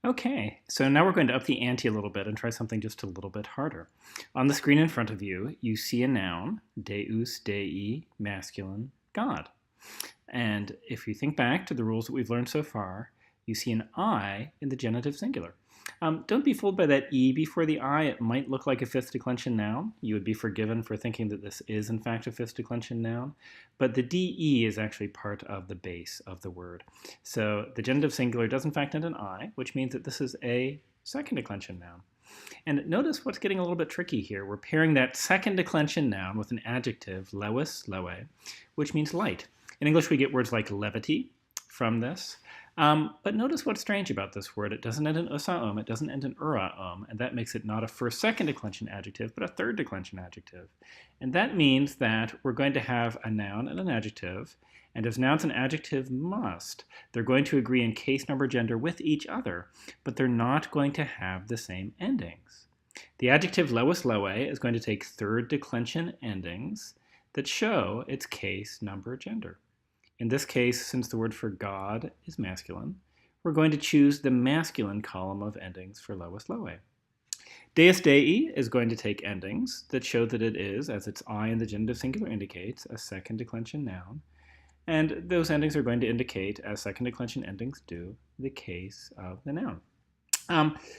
Okay, so now we're going to up the ante a little bit and try something just a little bit harder. On the screen in front of you, you see a noun, deus, dei, masculine, God. And if you think back to the rules that we've learned so far, you see an I in the genitive singular. Don't be fooled by that E before the I. It might look like a fifth declension noun. You would be forgiven for thinking that this is, in fact, a fifth declension noun. But the DE is actually part of the base of the word. So the genitive singular does, in fact, end in I, which means that this is a second declension noun. And notice what's getting a little bit tricky here. We're pairing that second declension noun with an adjective, levis, leve, which means light. In English, we get words like levity from this. But notice what's strange about this word. It doesn't end in usa it doesn't end in ura and that makes it not a first-second declension adjective, but a third declension adjective. And that means that we're going to have a noun and an adjective, and as nouns and adjectives must, they're going to agree in case, number, gender with each other, but they're not going to have the same endings. The adjective levis leve is going to take third declension endings that show its case, number, gender. In this case, since the word for God is masculine, we're going to choose the masculine column of endings for levis leve. Deus dei is going to take endings that show that it is, as its I in the genitive singular indicates, a second declension noun. And those endings are going to indicate, as second declension endings do, the case of the noun.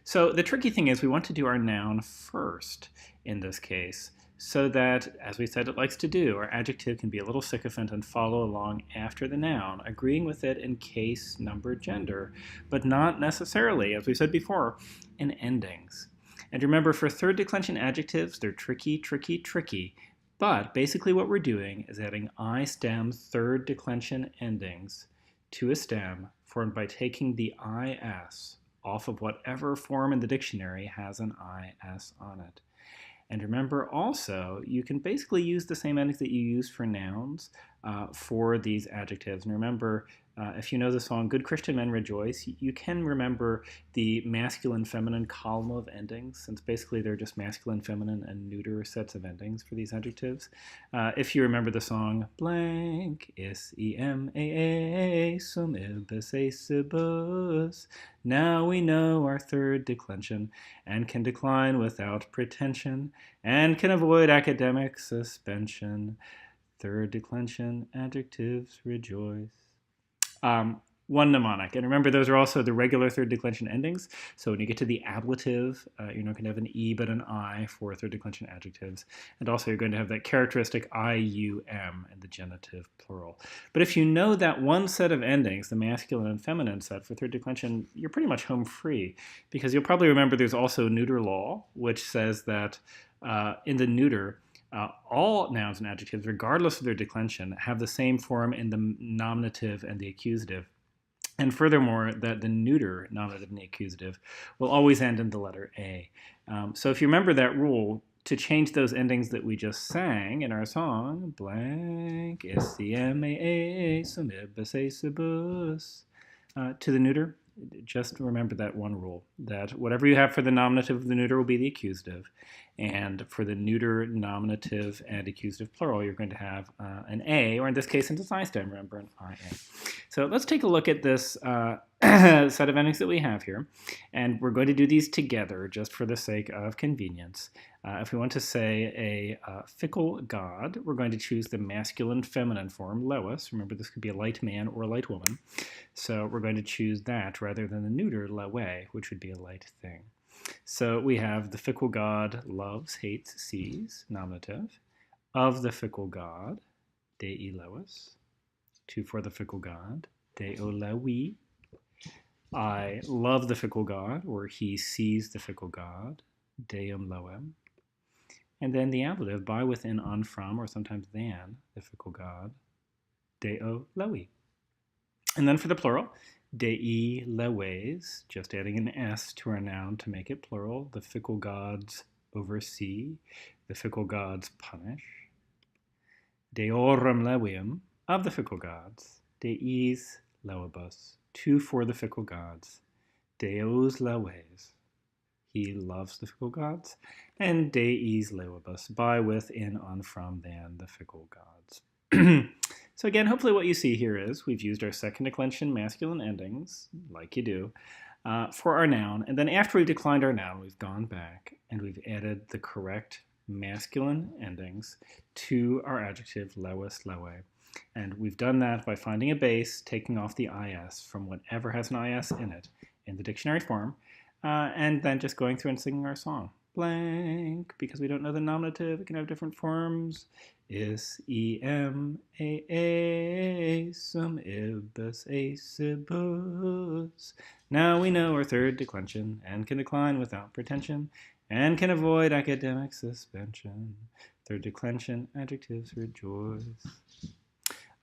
So the tricky thing is we want to do our noun first in this case, so that, as we said it likes to do, our adjective can be a little sycophant and follow along after the noun, agreeing with it in case, number, gender, but not necessarily, as we said before, in endings. And remember, for third declension adjectives, they're tricky, tricky, tricky. But basically what we're doing is adding I stem third declension endings to a stem formed by taking the IS off of whatever form in the dictionary has an IS on it. And remember also, you can basically use the same endings that you use for nouns for these adjectives. And remember, if you know the song Good Christian Men Rejoice, you can remember the masculine, feminine column of endings, since basically they're just masculine, feminine, and neuter sets of endings for these adjectives. If you remember the song blank, S-E-M-A-A, sum ibis, now we know our third declension, and can decline without pretension, and can avoid academic suspension. Third declension adjectives rejoice. One mnemonic. And remember, those are also the regular third declension endings. So when you get to the ablative, you're not going to have an E but an I for third declension adjectives. And also you're going to have that characteristic I-U-M in the genitive plural. But if you know that one set of endings, the masculine and feminine set for third declension, you're pretty much home free. Because you'll probably remember there's also neuter law, which says that in the neuter, all nouns and adjectives, regardless of their declension, have the same form in the nominative and the accusative. And furthermore, that the neuter nominative and the accusative will always end in the letter A. So if you remember that rule, to change those endings that we just sang in our song, blank, S-C-M-A-A, sumibus, to the neuter, just remember that one rule, that whatever you have for the nominative of the neuter will be the accusative. And for the neuter, nominative, and accusative plural, you're going to have an A, or in this case, since it's I stem, remember, an IA. So let's take a look at this set of endings that we have here. And we're going to do these together just for the sake of convenience. If we want to say a fickle god, we're going to choose the masculine feminine form, levis. Remember, this could be a light man or a light woman. So we're going to choose that rather than the neuter, leve, which would be a light thing. So we have the fickle god loves, hates, sees, nominative. Of the fickle god, dei levis. Two for the fickle god, deo levi. I love the fickle god, or he sees the fickle god, deum levem. And then the ablative, by, within, on, from, or sometimes than the fickle god, deo levi. And then for the plural, dei leves, just adding an S to our noun to make it plural. The fickle gods oversee, the fickle gods punish. Deorum levium, of the fickle gods, deis levibus, two for the fickle gods, deus leves, he loves the fickle gods, and deis levibus, by, with, in, on, from, than the fickle gods. So again, hopefully what you see here is we've used our second declension masculine endings, like you do, for our noun. And then after we've declined our noun, we've gone back and we've added the correct masculine endings to our adjective levis, leve. And we've done that by finding a base, taking off the is from whatever has an is in it in the dictionary form, and then just going through and singing our song. Blank, because we don't know the nominative, it can have different forms. Is, em, a, sum, ibus, acibus. Now we know our third declension, and can decline without pretension, and can avoid academic suspension. Third declension, adjectives rejoice.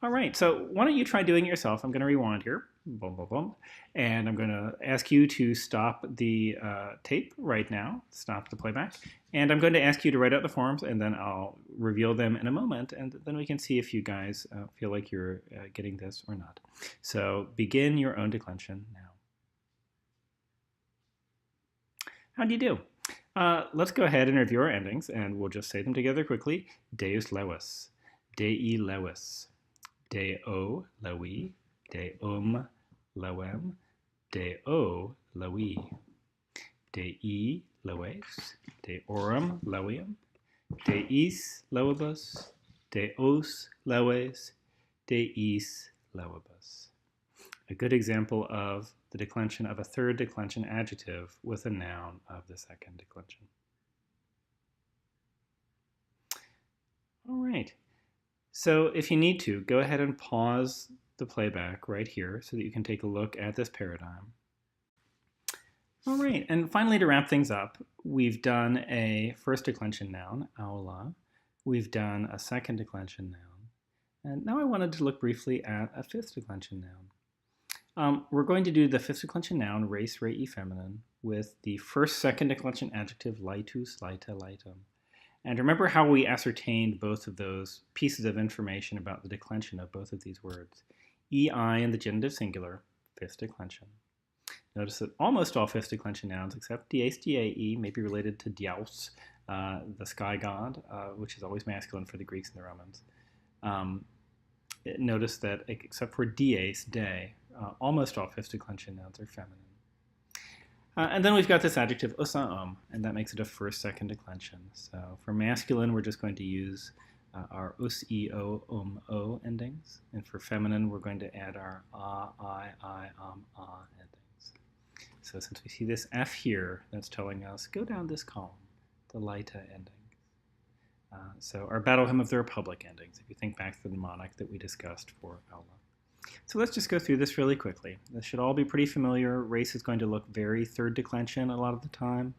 All right, so why don't you try doing it yourself? I'm going to rewind here, boom, boom, boom, and I'm going to ask you to stop the tape right now, stop the playback, and I'm going to ask you to write out the forms, and then I'll reveal them in a moment, and then we can see if you guys feel like you're getting this or not. So begin your own declension now. How do you do? Let's go ahead and review our endings, and we'll just say them together quickly. Deus levis, dei levis. Deo levi, deum levem, deo levi, dei leves, deorum levium, deis levibus, deos leves, deis levibus. A good example of the declension of a third declension adjective with a noun of the second declension. All right. So if you need to, go ahead and pause the playback right here so that you can take a look at this paradigm. All right, and finally to wrap things up, we've done a first declension noun, aula. We've done a second declension noun. And now I wanted to look briefly at a fifth declension noun. We're going to do the fifth declension noun, res, rei, feminine, with the first, second declension adjective, litus, lita, litum. And remember how we ascertained both of those pieces of information about the declension of both of these words. EI in the genitive singular, fifth declension. Notice that almost all fifth declension nouns, except deus, dei, may be related to deus, the sky god, which is always masculine for the Greeks and the Romans. Notice that except for deus, de, almost all fifth declension nouns are feminine. And then we've got this adjective usa and that makes it a first, second declension. So for masculine, we're just going to use our us, e, o, o endings. And for feminine, we're going to add our a, I, endings. So since we see this F here, that's telling us, go down this column, the lita endings. So our Battle Hymn of the Republic endings, if you think back to the mnemonic that we discussed for aula. So let's just go through this really quickly. This should all be pretty familiar. Race is going to look very third declension a lot of the time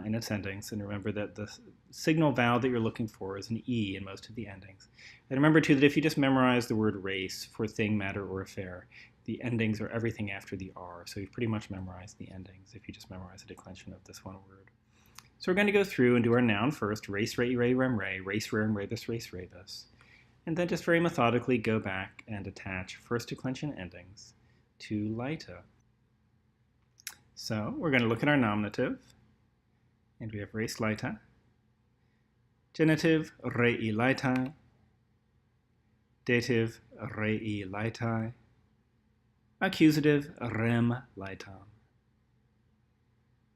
in its endings. And remember that the signal vowel that you're looking for is an E in most of the endings. And remember, too, that if you just memorize the word race for thing, matter, or affair, the endings are everything after the R. So you've pretty much memorized the endings if you just memorize a declension of this one word. So we're going to go through and do our noun first, race, rei, rem, re, race, rem, rebus, race, rebus. And then just very methodically go back and attach first declension endings to lita. So we're going to look at our nominative, and we have res lita, genitive rei litae, dative rei litae, accusative rem litam,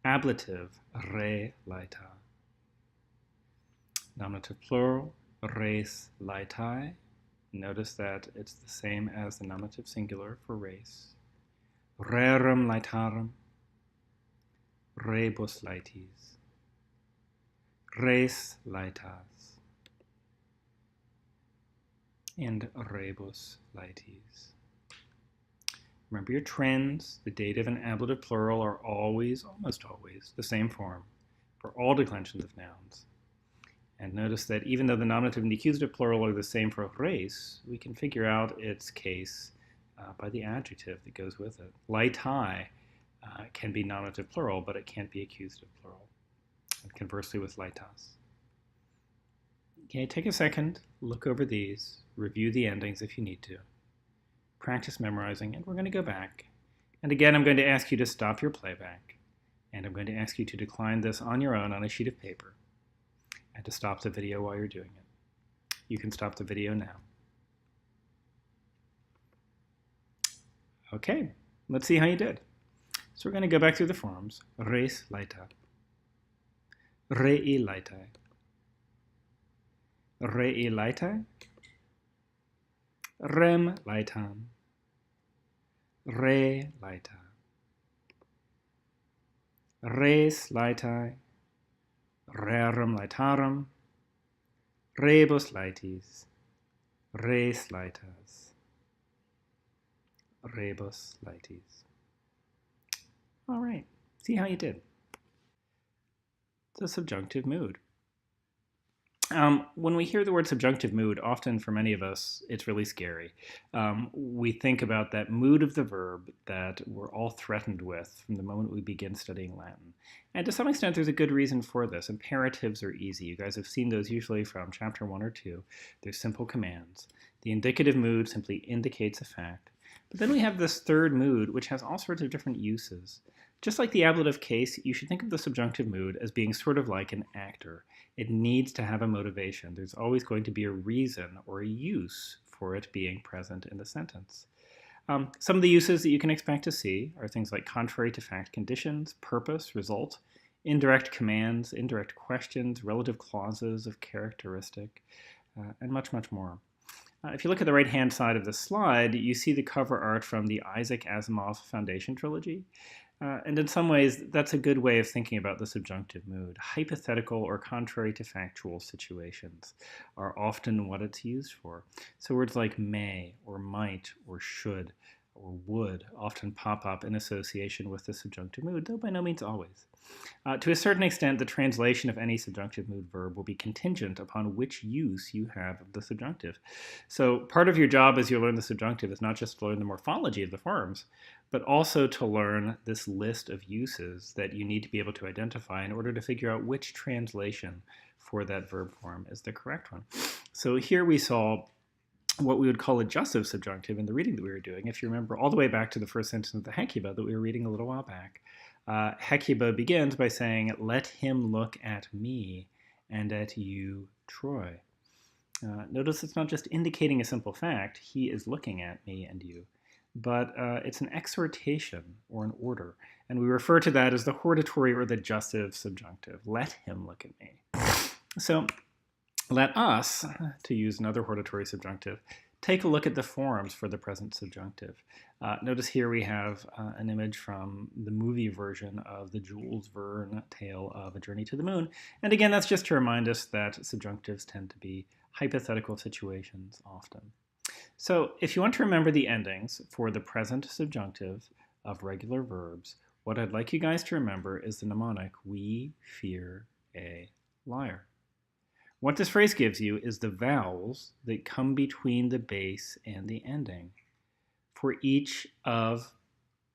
ablative re lita, nominative plural, res litae. Notice that it's the same as the nominative singular for race. Rerum litarum, rebus litis, res litas, and rebus litis. Remember your trends. The dative and ablative plural are always, almost always, the same form for all declensions of nouns. And notice that even though the nominative and the accusative plural are the same for race, we can figure out its case by the adjective that goes with it. Litae can be nominative plural, but it can't be accusative plural. And conversely with litas. Okay, take a second, look over these, review the endings if you need to. Practice memorizing, and we're going to go back. And again, I'm going to ask you to stop your playback, and I'm going to ask you to decline this on your own on a sheet of paper, and to stop the video while you're doing it. You can stop the video now. Okay, let's see how you did. So we're going to go back through the forms. Res laeta, rei laetae, rei laetae, rem laetam, re laeta, res laetae, rerum laetarum, rebus laetis, res laetas, rebus laetis. All right, see how you did. The subjunctive mood. When we hear the word subjunctive mood, often for many of us, it's really scary. We think about that mood of the verb that we're all threatened with from the moment we begin studying Latin. And to some extent, there's a good reason for this. Imperatives are easy. You guys have seen those usually from chapter 1 or 2. They're simple commands. The indicative mood simply indicates a fact. But then we have this third mood, which has all sorts of different uses. Just like the ablative case, you should think of the subjunctive mood as being sort of like an actor. It needs to have a motivation. There's always going to be a reason or a use for it being present in the sentence. Some of the uses that you can expect to see are things like contrary to fact conditions, purpose, result, indirect commands, indirect questions, relative clauses of characteristic, and much, much more. If you look at the right-hand side of the slide, you see the cover art from the Isaac Asimov Foundation trilogy. And in some ways, that's a good way of thinking about the subjunctive mood. Hypothetical or contrary to factual situations are often what it's used for. So words like may, or might, or should, or would often pop up in association with the subjunctive mood, though by no means always. To a certain extent, the translation of any subjunctive mood verb will be contingent upon which use you have of the subjunctive. So part of your job as you learn the subjunctive is not just to learn the morphology of the forms, but also to learn this list of uses that you need to be able to identify in order to figure out which translation for that verb form is the correct one. So here we saw what we would call adjussive subjunctive in the reading that we were doing. If you remember all the way back to the first sentence of the Hecuba that we were reading a little while back, Hecuba begins by saying, "Let him look at me and at you, Troy." Notice it's not just indicating a simple fact, he is looking at me and you, but it's an exhortation or an order, and we refer to that as the hortatory or the adjussive subjunctive. Let him look at me. So let us, to use another hortatory subjunctive, take a look at the forms for the present subjunctive. Notice here we have an image from the movie version of the Jules Verne tale of A Journey to the Moon. And again, that's just to remind us that subjunctives tend to be hypothetical situations often. So if you want to remember the endings for the present subjunctive of regular verbs, what I'd like you guys to remember is the mnemonic, we fear a liar. What this phrase gives you is the vowels that come between the base and the ending for each of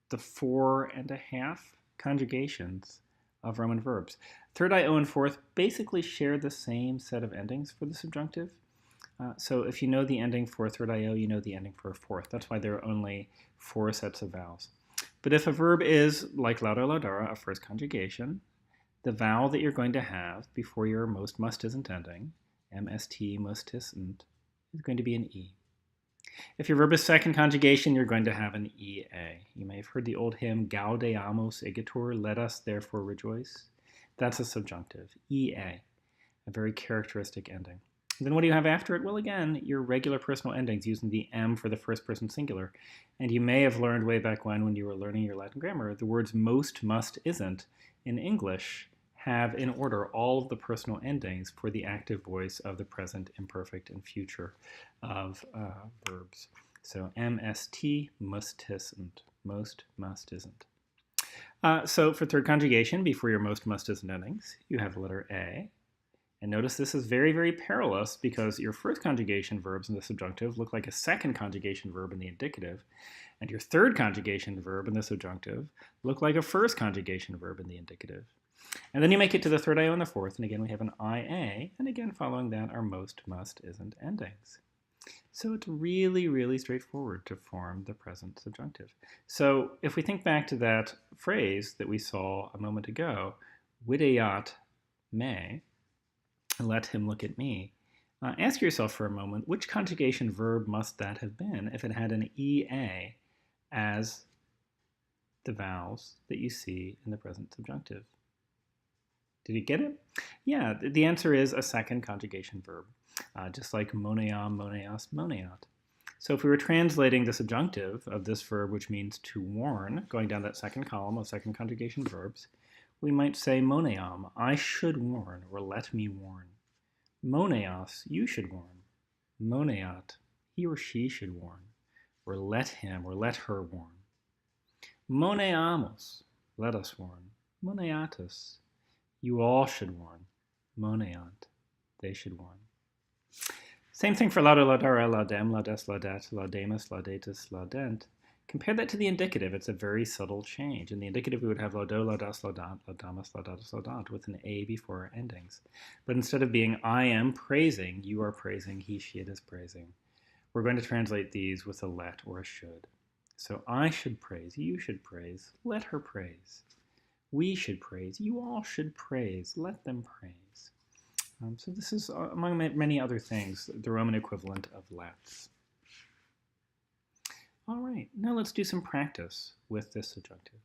the 4.5 conjugations of Roman verbs. Third I, O, and fourth basically share the same set of endings for the subjunctive. So if you know the ending for third I, O, you know the ending for fourth. That's why there are only 4 sets of vowels. But if a verb is, like lauda, laudara, a first conjugation, the vowel that you're going to have before your most must isn't ending, MST must isn't, is going to be an E. If your verb is second conjugation, you're going to have an EA. You may have heard the old hymn, Gaudeamus igitur, let us therefore rejoice. That's a subjunctive, EA, a very characteristic ending. And then what do you have after it? Well, again, your regular personal endings using the M for the first person singular. And you may have learned way back when you were learning your Latin grammar, the words most, must, isn't in English have in order all of the personal endings for the active voice of the present, imperfect, and future of verbs. So MST, must, isn't. Most, must, isn't. So for third conjugation, before your most, must, isn't endings, you have the letter A. And notice this is very, very perilous because your first conjugation verbs in the subjunctive look like a second conjugation verb in the indicative, and your third conjugation verb in the subjunctive look like a first conjugation verb in the indicative. And then you make it to the third I, O, and the fourth, and again we have an IA, and again following that are most, must, isn't endings. So it's really, really straightforward to form the present subjunctive. So if we think back to that phrase that we saw a moment ago, videat me, let him look at me, ask yourself for a moment, which conjugation verb must that have been if it had an EA as the vowels that you see in the present subjunctive. Did you get it? Yeah, the answer is a second conjugation verb, just like moneam, moneos, moneat. So if we were translating the subjunctive of this verb, which means to warn, going down that second column of second conjugation verbs, we might say moneam, I should warn, or let me warn. Moneos, you should warn. Moneat, he or she should warn, or let him or let her warn. Moneamos, let us warn. Moneatus, you all should warn. Moneant, they should warn. Same thing for laudo, laudare, laudem, laudes, laudet, laudemus, laudatus, laudent. Compare that to the indicative. It's a very subtle change. In the indicative, we would have laudo, laudas, laudant, laudamus, laudatus, laudant with an A before our endings. But instead of being I am praising, you are praising, he, she, it is praising, we're going to translate these with a let or a should. So I should praise, you should praise, let her praise. We should praise, you all should praise, let them praise. So this is, among many other things, the Roman equivalent of let's. All right, now let's do some practice with this subjunctive.